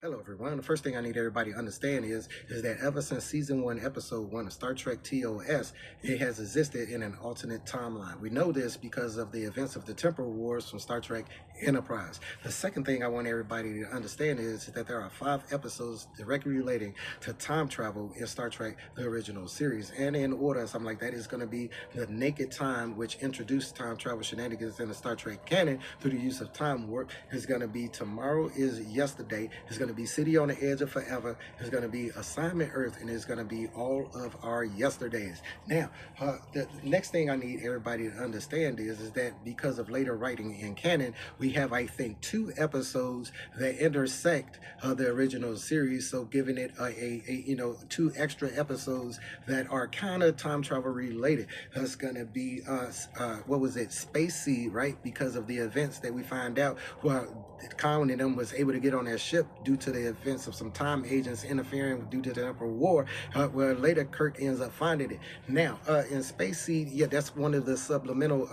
Hello, everyone. The first thing I need everybody to understand is that ever since season 1, episode 1 of Star Trek TOS, it has existed in an alternate timeline. We know this because of the events of the Temporal Wars from Star Trek Enterprise. The second thing I want everybody to understand is that there are 5 episodes directly relating to time travel in Star Trek, the original series. And in order, something like that is going to be The Naked Time, which introduced time travel shenanigans in the Star Trek canon through the use of time warp. Is going to be Tomorrow is Yesterday. It's going to be City on the Edge of Forever. It's going to be Assignment Earth, and it's going to be All of Our Yesterdays. Now, the next thing I need everybody to understand is that because of later writing in canon, we have, I think, 2 episodes that intersect the original series, so giving it a 2 extra episodes that are kind of time travel related. That's going to be what was it, Space Seed, right? Because of the events that we find out, Khan and them was able to get on their ship due to the events of some time agents interfering due to the Emperor War, where later Kirk ends up finding it. Now, in Space Seed, yeah, that's one of the subliminal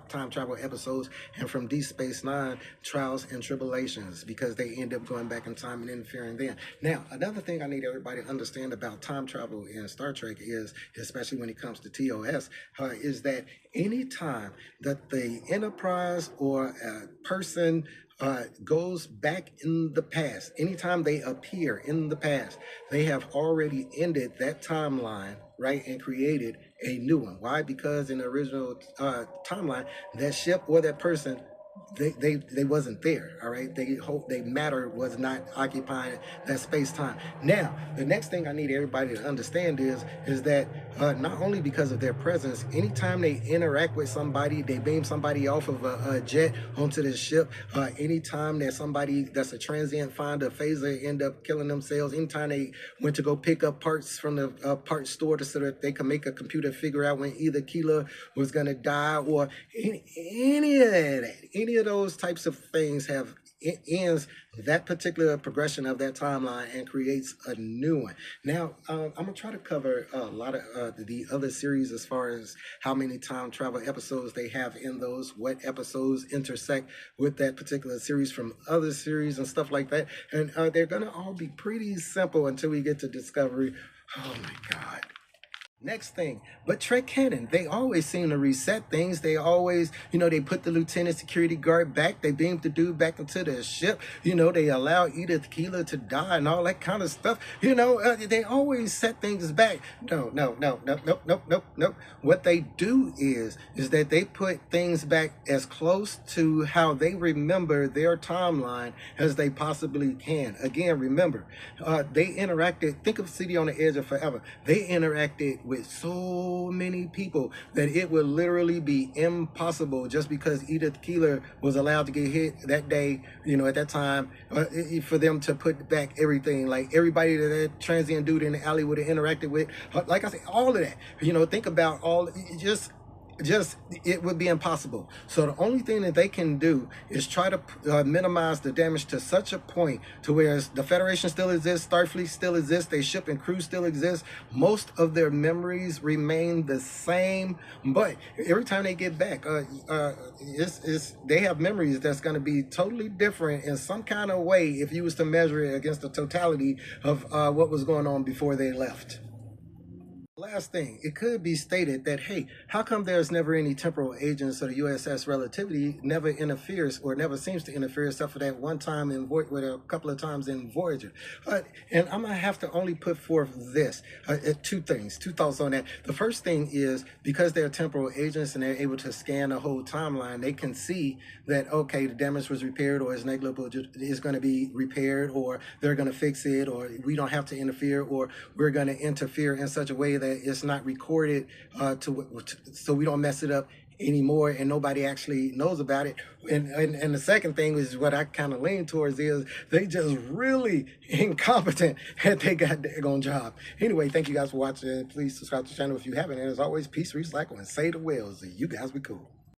time travel episodes, and from Deep Space Nine, Trials and Tribulations, because they end up going back in time and interfering then. Now, another thing I need everybody to understand about time travel in Star Trek is, especially when it comes to TOS, is that any time that the Enterprise or a person goes back in the past, anytime they appear in the past, they have already ended that timeline, right, and created a new one. Why? Because in the original timeline, that ship or that person, they wasn't there. All right, they matter was not occupying that space time. Now, the next thing I need everybody to understand is that not only because of their presence, anytime they interact with somebody, they beam somebody off of a jet onto the ship. Anytime that somebody that's a transient find a phaser end up killing themselves. Anytime they went to go pick up parts from the parts store so that they can make a computer figure out when either Keela was gonna die or any of that, any of those types of things have ends that particular progression of that timeline and creates a new one. Now, I'm gonna try to cover a lot of the other series as far as how many time travel episodes they have in those, what episodes intersect with that particular series from other series and stuff like that. And they're gonna all be pretty simple until we get to Discovery. Oh my God. Next thing, but Trek canon, they always seem to reset things. They always, they put the lieutenant security guard back. They beamed the dude back into the ship. They allow Edith Keeler to die and all that kind of stuff. They always set things back. No. What they do is that they put things back as close to how they remember their timeline as they possibly can. Again, remember, they interacted, think of City on the Edge of Forever. They interacted with so many people that it would literally be impossible, just because Edith Keeler was allowed to get hit that day, at that time, for them to put back everything. Like everybody that transient dude in the alley would have interacted with, like I said, all of that. Think about all, just it would be impossible. So the only thing that they can do is try to minimize the damage to such a point to where the Federation still exists, Starfleet still exists, their ship and crew still exists. Most of their memories remain the same, but every time they get back, they have memories that's going to be totally different in some kind of way if you was to measure it against the totality of what was going on before they left. Last thing, it could be stated that, hey, how come there's never any temporal agents, or the USS Relativity never interferes or never seems to interfere except for that one time in with a couple of times in Voyager? And I'm going to have to only put forth this, 2 thoughts on that. The first thing is, because they're temporal agents and they're able to scan the whole timeline, they can see that, okay, the damage was repaired, or is negligible, is going to be repaired, or they're going to fix it, or we don't have to interfere, or we're going to interfere in such a way that it's not recorded so we don't mess it up anymore and nobody actually knows about it. And the second thing is what I kind of lean towards is they just really incompetent at they got their own job. Anyway, thank you guys for watching. Please subscribe to the channel if you haven't. And as always, peace, recycle, and say the whales. You guys be cool.